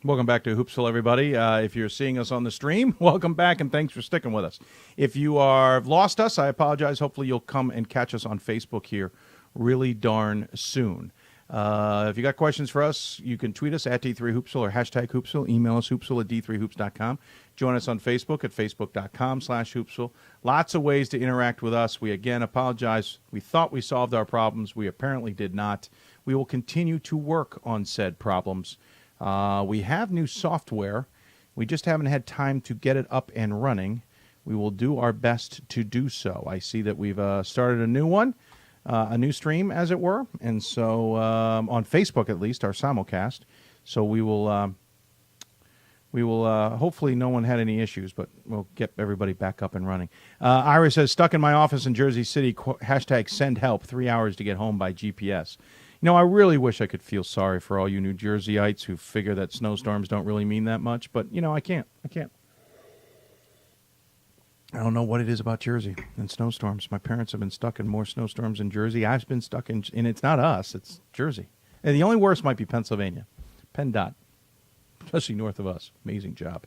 Welcome back to Hoopsville, everybody. If you're seeing us on the stream, welcome back, and thanks for sticking with us. If you are lost us, I apologize. Hopefully you'll come and catch us on Facebook here really darn soon. If you got questions for us, you can tweet us at D3Hoopsville or hashtag Hoopsville. Email us, hoopsville at D3Hoops.com. Join us on Facebook at Facebook.com/Hoopsville. Lots of ways to interact with us. We, again, apologize. We thought we solved our problems. We apparently did not. We will continue to work on said problems. We have new software. We just haven't had time to get it up and running. We will do our best to do so. I see that we've started a new one, a new stream, as it were. And so on Facebook, at least, our simulcast. So we will hopefully no one had any issues, but we'll get everybody back up and running. Ira says, stuck in my office in Jersey City, hashtag send help, 3 hours to get home by GPS. You know, I really wish I could feel sorry for all you New Jerseyites who figure that snowstorms don't really mean that much, but, you know, I can't. I don't know what it is about Jersey and snowstorms. My parents have been stuck in more snowstorms in Jersey. I've been stuck in, and it's not us, it's Jersey. And the only worst might be Pennsylvania. PennDOT, especially north of us. Amazing job.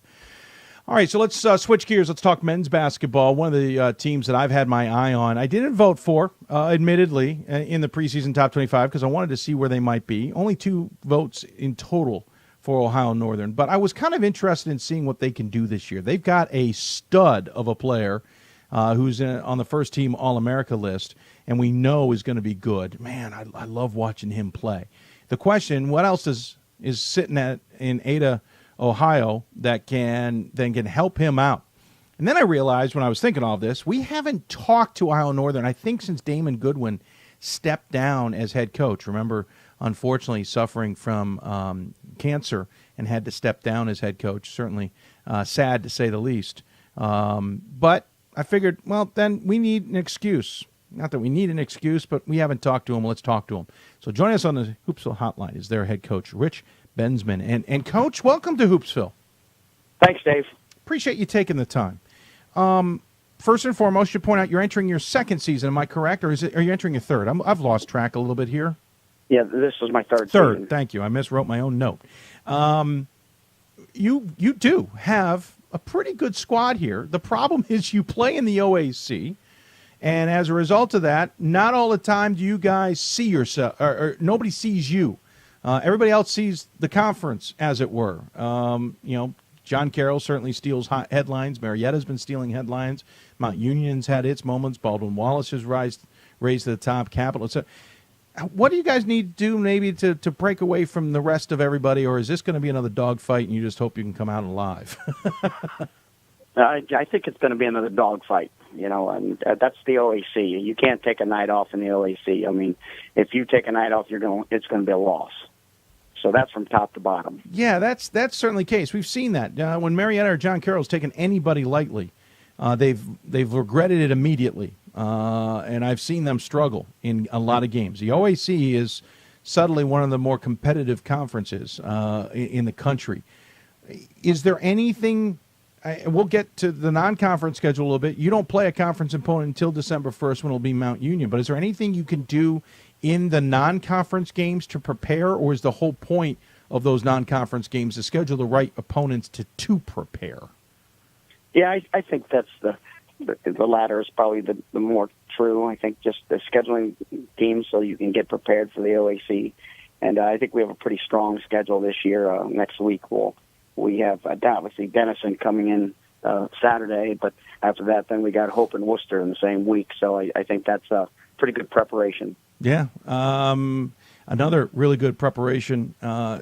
All right, so let's switch gears. Let's talk men's basketball. One of the teams that I've had my eye on. I didn't vote for, admittedly, in the preseason top 25 because I wanted to see where they might be. Only 2 votes in total for Ohio Northern. But I was kind of interested in seeing what they can do this year. They've got a stud of a player who's on the first-team All-America list, and we know is going to be good. Man, I love watching him play. The question, what else is sitting in Ada, Ohio, that can help him out? And then I realized when I was thinking all this, we haven't talked to Ohio Northern, I think, since Damon Goodwin stepped down as head coach. Remember, unfortunately, suffering from cancer and had to step down as head coach. Certainly sad to say the least. But I figured, well, then we need an excuse. Not that we need an excuse, but we haven't talked to him. Let's talk to him. So joining us on the Hoopsville hotline is their head coach, Rich Bensman. And Coach, welcome to Hoopsville. Thanks, Dave. Appreciate you taking the time. First and foremost, you point out you're entering your second season. Am I correct, or are you entering your third? I've lost track a little bit here. Yeah, this was my third season. Thank you. I miswrote my own note. You do have a pretty good squad here. The problem is you play in the OAC, and as a result of that, not all the time do you guys see yourself, or nobody sees you. Everybody else sees the conference, as it were. John Carroll certainly steals headlines. Marietta's been stealing headlines. Mount Union's had its moments. Baldwin Wallace has raised to the top. Capital. So, what do you guys need to do maybe to break away from the rest of everybody, or is this going to be another dogfight and you just hope you can come out alive? I think it's going to be another dogfight, and that's the OAC. You can't take a night off in the OAC. I mean, if you take a night off, it's going to be a loss. So that's from top to bottom. Yeah, that's certainly the case. We've seen that. When Marietta or John Carroll's taken anybody lightly, they've regretted it immediately. And I've seen them struggle in a lot of games. The OAC is subtly one of the more competitive conferences in the country. Is there anything we'll get to the non-conference schedule a little bit. You don't play a conference opponent until December 1st when it'll be Mount Union. But is there anything you can do in the non-conference games to prepare, or is the whole point of those non-conference games to schedule the right opponents to prepare? Yeah, I think that's the latter is probably the more true. I think just the scheduling games so you can get prepared for the OAC. And I think we have a pretty strong schedule this year. Next week we have obviously Denison coming in Saturday, but after that then we got Hope and Worcester in the same week. So I think that's a pretty good preparation. Yeah. Another really good preparation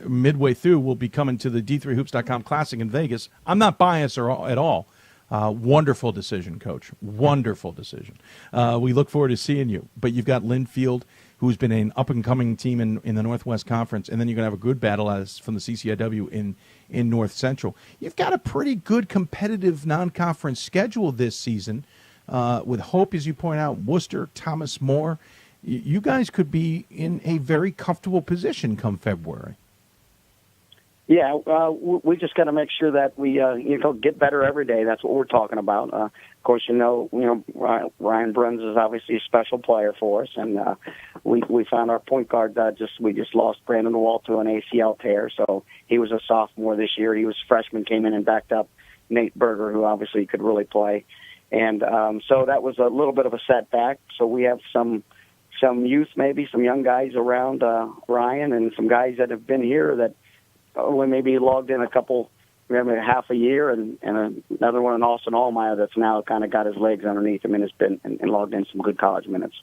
midway through will be coming to the D3Hoops.com Classic in Vegas. I'm not biased at all. Wonderful decision, Coach. Wonderful decision. We look forward to seeing you. But you've got Linfield, who's been an up-and-coming team in the Northwest Conference, and then you're going to have a good battle from the CCIW in North Central. You've got a pretty good competitive non-conference schedule this season with Hope, as you point out, Worcester, Thomas More. You guys could be in a very comfortable position come February. Yeah, we just got to make sure that we get better every day. That's what we're talking about. Of course, Ryan Bruns is obviously a special player for us, and we found our point guard. We just lost Brandon Wall to an ACL tear, so he was a sophomore this year. He was a freshman, came in and backed up Nate Berger, who obviously could really play, and so that was a little bit of a setback. So we have some youth, maybe some young guys around Ryan, and some guys that have been here that only maybe logged in maybe half a year, and another one in Austin Allmeyer that's now kind of got his legs underneath him and has been and logged in some good college minutes.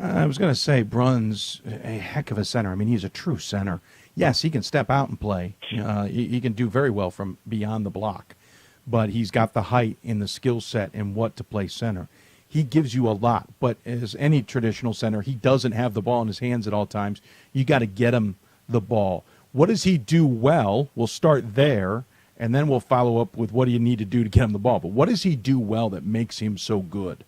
I was going to say Bruns, a heck of a center. I mean, he's a true center. Yes, he can step out and play. He can do very well from beyond the block, but he's got the height and the skill set and what to play center. He gives you a lot, but as any traditional center, he doesn't have the ball in his hands at all times. You got to get him the ball. What does he do well? We'll start there, and then we'll follow up with what do you need to do to get him the ball. But what does he do well that makes him so good?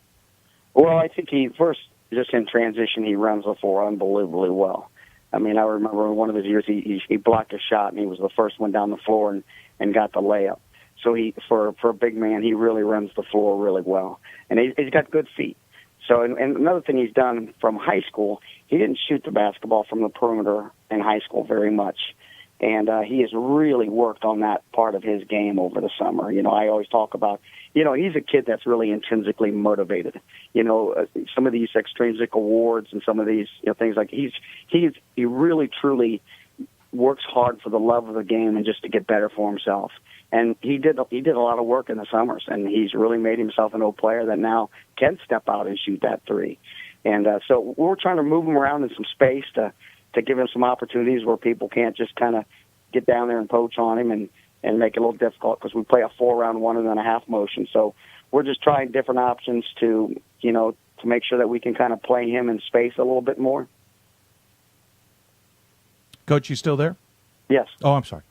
Well, I think just in transition, he runs the floor unbelievably well. I mean, I remember in one of his years, he blocked a shot, and he was the first one down the floor and got the layup. So for a big man, he really runs the floor really well. And he's got good feet. So, and another thing he's done from high school, he didn't shoot the basketball from the perimeter in high school very much. And he has really worked on that part of his game over the summer. I always talk about, he's a kid that's really intrinsically motivated. Some of these extrinsic awards and some of these things like he really truly works hard for the love of the game and just to get better for himself. And he did a lot of work in the summers, and he's really made himself an old player that now can step out and shoot that three. And so we're trying to move him around in some space to give him some opportunities where people can't just kind of get down there and poach on him and make it a little difficult because we play a 4-round 1.5 motion. So we're just trying different options to make sure that we can kind of play him in space a little bit more. Coach, you still there? Yes. Oh, I'm sorry.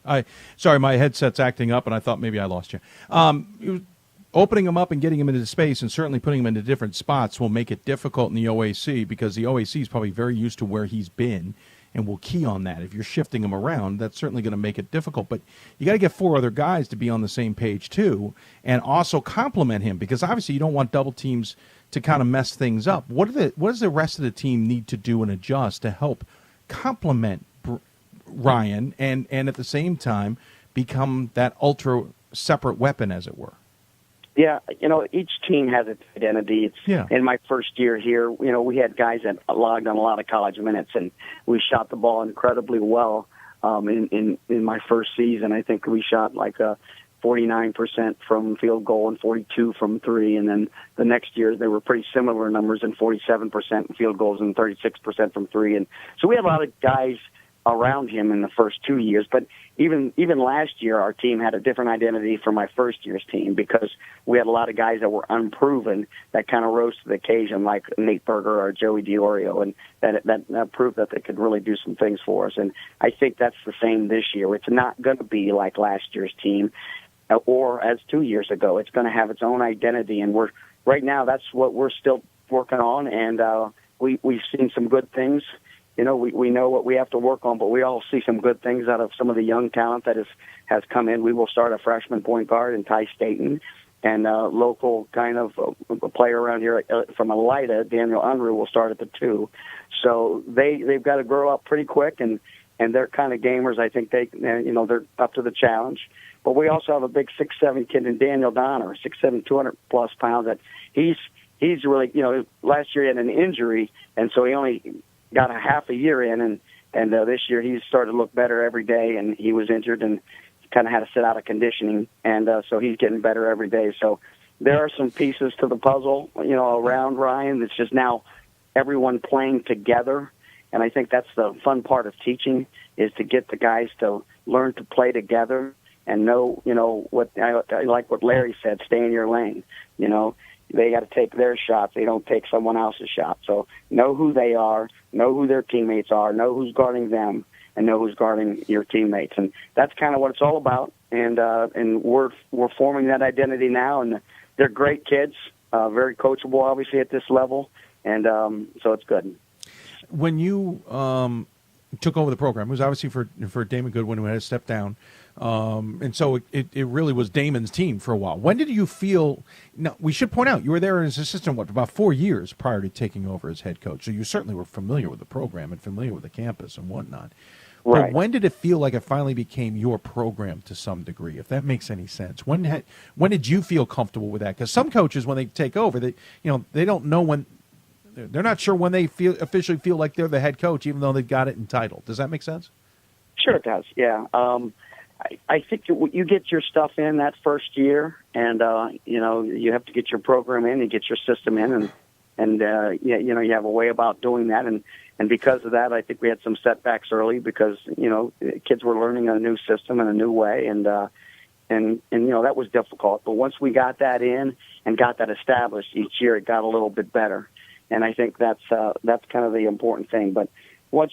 Sorry, my headset's acting up, and I thought maybe I lost you. Opening him up and getting him into space and certainly putting him into different spots will make it difficult in the OAC because the OAC is probably very used to where he's been and will key on that. If you're shifting him around, that's certainly going to make it difficult. But you got to get 4 other guys to be on the same page, too, and also complement him because obviously you don't want double teams to kind of mess things up. What does the rest of the team need to do and adjust to help complement Ryan and at the same time become that ultra separate weapon, as it were? Yeah, each team has its identity. In my first year here, we had guys that logged on a lot of college minutes, and we shot the ball incredibly well. In my first season, I think we shot like 49% from field goal and 42% from three, and then the next year they were pretty similar numbers, and 47% in field goals and 36% from three. And so we had a lot of guys around him in the first 2 years, but even last year our team had a different identity from my first year's team because we had a lot of guys that were unproven that kind of rose to the occasion, like Nate Berger or Joey DiOrio, and that proved that they could really do some things for us. And I think that's the same this year. It's not going to be like last year's team or as 2 years ago. It's going to have its own identity, and right now that's what we're still working on, and we've seen some good things. We know what we have to work on, but we all see some good things out of some of the young talent that has come in. We will start a freshman point guard in Ty Staten, and a local kind of a player around here from Elida, Daniel Unruh, will start at the 2. So they've got to grow up pretty quick, and they're kind of gamers. I think they're up to the challenge. But we also have a big 6'7" kid in Daniel Donner, 6'7", 200+ pounds. That he's really, last year he had an injury, and so he only got a half a year in, and this year he's started to look better every day, and he was injured and kind of had to sit out of conditioning, and so he's getting better every day. So there are some pieces to the puzzle, around Ryan. It's just now everyone playing together, and I think that's the fun part of teaching is to get the guys to learn to play together and know, what I like what Larry said, stay in your lane, They got to take their shots. They don't take someone else's shot. So know who they are, know who their teammates are, know who's guarding them, and know who's guarding your teammates. And that's kind of what it's all about. And we're forming that identity now. And they're great kids, very coachable, obviously, at this level. And so it's good. When you took over the program. It was obviously for Damon Goodwin, who had to step down. And so it really was Damon's team for a while. When did you feel – now, we should point out, you were there as assistant, about 4 years prior to taking over as head coach. So you certainly were familiar with the program and familiar with the campus and whatnot. Right. But when did it feel like it finally became your program to some degree, if that makes any sense? When did you feel comfortable with that? Because some coaches, when they take over, they don't know when – they're not sure when they officially feel like they're the head coach, even though they've got it entitled. Does that make sense? Sure it does, yeah. I think you get your stuff in that first year, and you have to get your program in, you get your system in, and you have a way about doing that, and because of that, I think we had some setbacks early because kids were learning a new system and a new way, and that was difficult. But once we got that in and got that established, each year it got a little bit better, and I think that's kind of the important thing. But once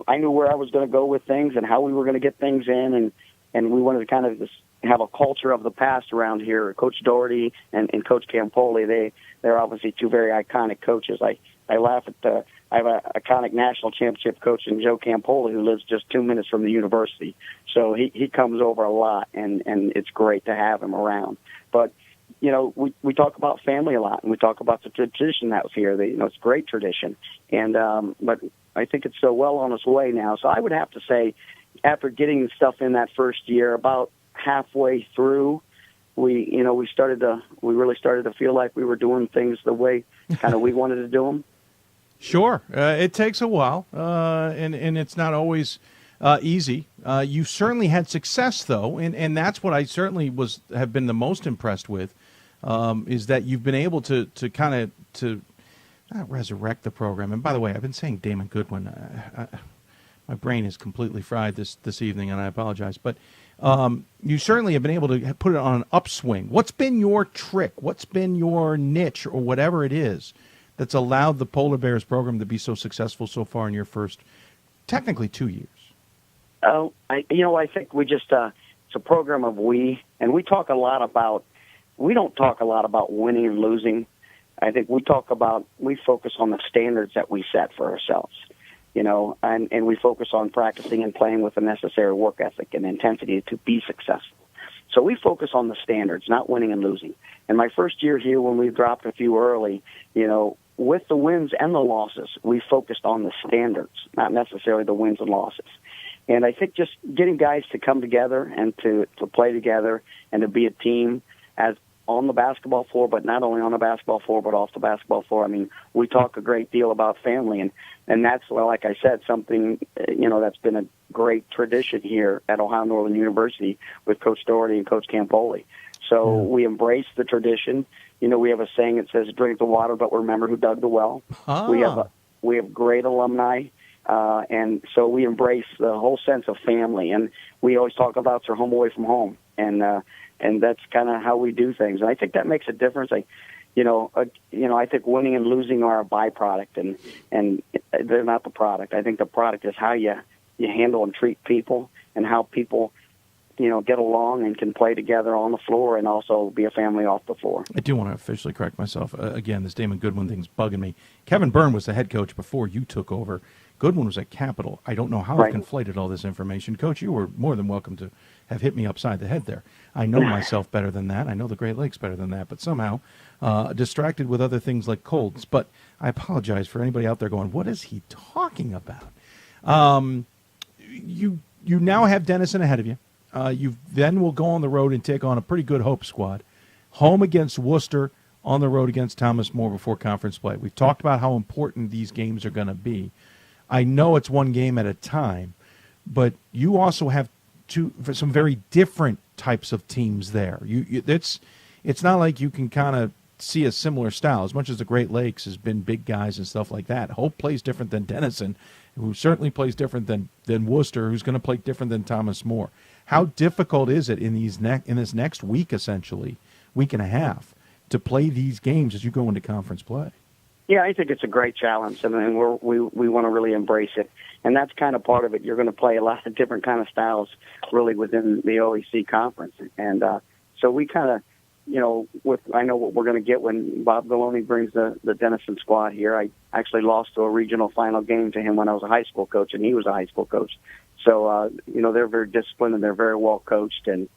I knew where I was going to go with things and how we were going to get things in, and we wanted to kind of just have a culture of the past around here. Coach Doherty and Coach Campoli, they're obviously two very iconic coaches. I laugh at I have an iconic national championship coach in Joe Campoli who lives just 2 minutes from the university. So he comes over a lot, and it's great to have him around. But we talk about family a lot, and we talk about the tradition that was here. It's a great tradition, and but I think it's so well on its way now. So I would have to say, after getting stuff in that first year, about halfway through, we really started to feel like we were doing things the way kind of we wanted to do them. Sure, it takes a while, and it's not always easy. You certainly had success, though, and that's what I certainly have been the most impressed with, is that you've been able to kind of not resurrect the program. And by the way, I've been saying Damon Goodwin. My brain is completely fried this evening, and I apologize. But you certainly have been able to put it on an upswing. What's been your trick? What's been your niche, or whatever it is, that's allowed the Polar Bears program to be so successful so far in your first, technically, 2 years? I think we just it's a program of we, and we don't talk a lot about winning and losing. I think we focus on the standards that we set for ourselves, and we focus on practicing and playing with the necessary work ethic and intensity to be successful. So we focus on the standards, not winning and losing. And my first year here, when we dropped a few early, with the wins and the losses, we focused on the standards, not necessarily the wins and losses. And I think just getting guys to come together and to play together and to be a team as on the basketball floor, but not only on the basketball floor, but off the basketball floor. I mean, we talk a great deal about family, and that's, like I said, something, that's been a great tradition here at Ohio Northern University with Coach Doherty and Coach Campoli. So we embrace the tradition. We have a saying that says, drink the water, but remember who dug the well. We have great alumni. And so we embrace the whole sense of family, and we always talk about our home away from home, and that's kind of how we do things. And I think that makes a difference. I think winning and losing are a byproduct, and they're not the product. I think the product is how you handle and treat people, and how people get along and can play together on the floor and also be a family off the floor. I do want to officially correct myself. Again, this Damon Goodwin thing's bugging me. Kevin Byrne was the head coach before you took over. Goodwin was at Capital. I don't know how I've conflated all this information. Coach, you were more than welcome to have hit me upside the head there. I know myself better than that. I know the Great Lakes better than that, but somehow distracted with other things like colds. But I apologize for anybody out there going, what is he talking about? You now have Denison ahead of you. You then will go on the road and take on a pretty good Hope squad. Home against Worcester, on the road against Thomas More before conference play. We've talked about how important these games are going to be. I know it's one game at a time, but you also have some very different types of teams there. It's not like you can kind of see a similar style. As much as the Great Lakes has been big guys and stuff like that, Hope plays different than Denison, who certainly plays different than Worcester, who's going to play different than Thomas More. How difficult is it in this next week, essentially, week and a half, to play these games as you go into conference play? Yeah, I think it's a great challenge, and we want to really embrace it, and that's kind of part of it. You're going to play a lot of different kind of styles, really, within the OEC conference, and so we kind of I know what we're going to get when Bob Galoni brings the Denison squad here. I actually lost to a regional final game to him when I was a high school coach, and he was a high school coach. So, they're very disciplined and they're very well coached. And,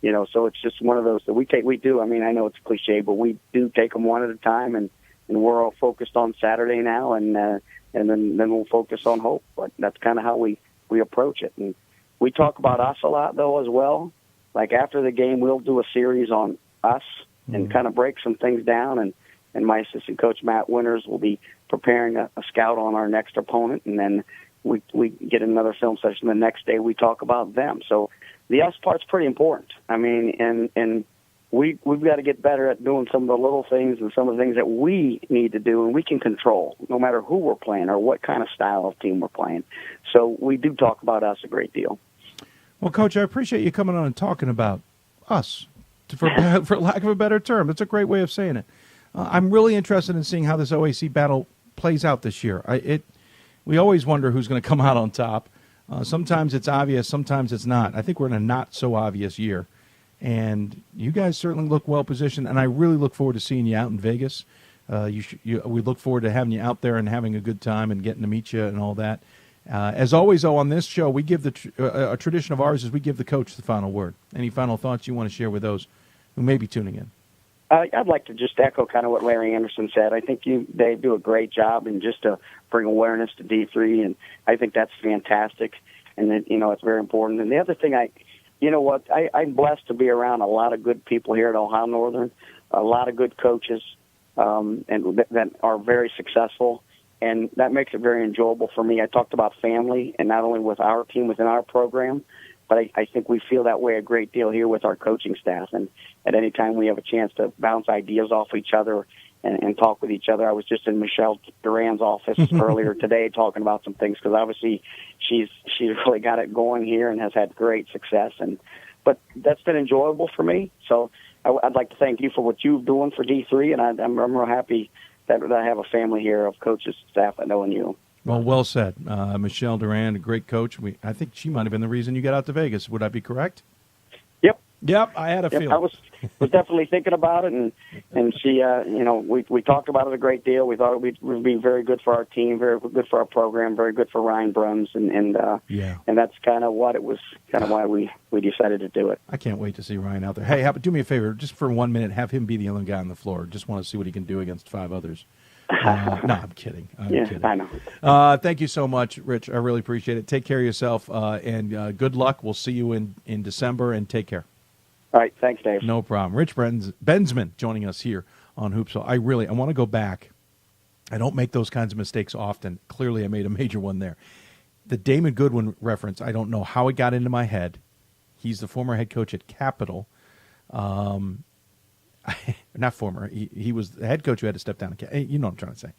so it's just one of those that we do. I mean, I know it's cliche, but we do take them one at a time, and we're all focused on Saturday now, and then we'll focus on hope. But that's kind of how we approach it. And we talk about us a lot, though, as well. Like after the game, we'll do a series on us and kind of break some things down. And my assistant coach, Matt Winters, will be preparing a scout on our next opponent. And then we get another film session. The next day we talk about them. So the us part's pretty important. I mean, and we've got to get better at doing some of the little things and some of the things that we need to do and we can control, no matter who we're playing or what kind of style of team we're playing. So we do talk about us a great deal. Well, Coach, I appreciate you coming on and talking about us, for lack of a better term. That's a great way of saying it. I'm really interested in seeing how this OAC battle plays out this year. We always wonder who's going to come out on top. Sometimes it's obvious, sometimes it's not. I think we're in a not-so-obvious year. And you guys certainly look well-positioned, and I really look forward to seeing you out in Vegas. We look forward to having you out there and having a good time and getting to meet you and all that. As always, though, on this show, we give a tradition of ours is we give the coach the final word. Any final thoughts you want to share with those who may be tuning in? I'd like to just echo kind of what Larry Anderson said. I think they do a great job in just to bring awareness to D3, and I think that's fantastic, and it's very important. And the other thing, I'm blessed to be around a lot of good people here at Ohio Northern, a lot of good coaches, and that are very successful. And that makes it very enjoyable for me. I talked about family, and not only with our team within our program, but I think we feel that way a great deal here with our coaching staff. And at any time we have a chance to bounce ideas off each other and talk with each other. I was just in Michelle Duran's office earlier today talking about some things because obviously she's really got it going here and has had great success. But that's been enjoyable for me. So I'd like to thank you for what you're doing for D3, and I'm real happy that I have a family here of coaches, staff that know and you. Well said. Michelle Duran, a great coach. I think she might have been the reason you got out to Vegas. Would I be correct? Yep, I had a feeling. I was definitely thinking about it, and she, we talked about it a great deal. We thought it would be very good for our team, very good for our program, very good for Ryan Bruns, and that's kind of what it was, kind of why we decided to do it. I can't wait to see Ryan out there. Hey, do me a favor, just for 1 minute, have him be the only guy on the floor. Just want to see what he can do against 5 others. No, I'm kidding. Kidding. I know. Thank you so much, Rich. I really appreciate it. Take care of yourself, and good luck. We'll see you in December, and take care. All right. Thanks, Dave. No problem. Rich Bensman joining us here on Hoopsville. I want to go back. I don't make those kinds of mistakes often. Clearly, I made a major one there. The Damon Goodwin reference, I don't know how it got into my head. He's the former head coach at Capital. Not former. He was the head coach who had to step down. You know what I'm trying to say.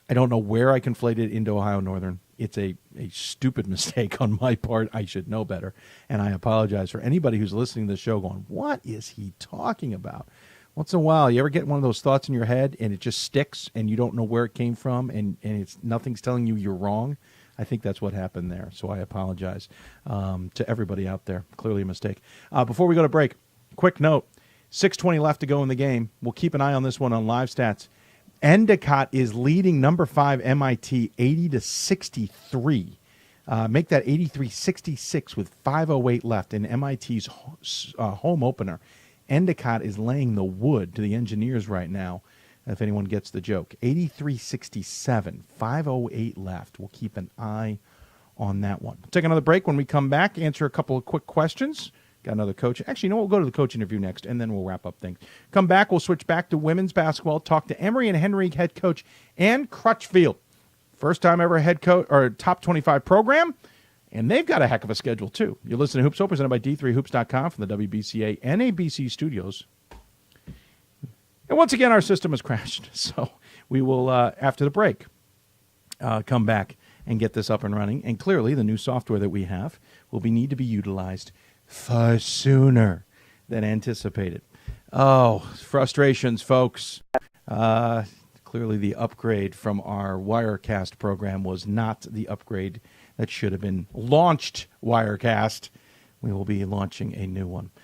I don't know where I conflated into Ohio Northern. It's a stupid mistake on my part. I should know better. And I apologize for anybody who's listening to the show going, what is he talking about? Once in a while, you ever get one of those thoughts in your head and it just sticks and you don't know where it came from and nothing's telling you you're wrong? I think that's what happened there. So I apologize to everybody out there. Clearly a mistake. Before we go to break, quick note. 6:20 left to go in the game. We'll keep an eye on this one on live stats. Endicott is leading number 5 MIT 80-63. Make that 83-66 with 5:08 left in MIT's home opener. Endicott is laying the wood to the Engineers right now, if anyone gets the joke. 83-67, 5:08 left. We'll keep an eye on that one. We'll take another break. When we come back, answer a couple of quick questions. Got another coach. Actually, we'll go to the coach interview next, and then we'll wrap up things. Come back, we'll switch back to women's basketball, talk to Emory and Henry head coach Ann Crutchfield. First time ever head coach or top 25 program, and they've got a heck of a schedule, too. You're listening to Hoopsville, presented by D3Hoops.com from the WBCA and ABC studios. And once again, our system has crashed, so we will, after the break, come back and get this up and running. And clearly, the new software that we have will need to be utilized far sooner than anticipated. Oh, frustrations, folks. Clearly the upgrade from our Wirecast program was not the upgrade that should have been launched. Wirecast. We will be launching a new one.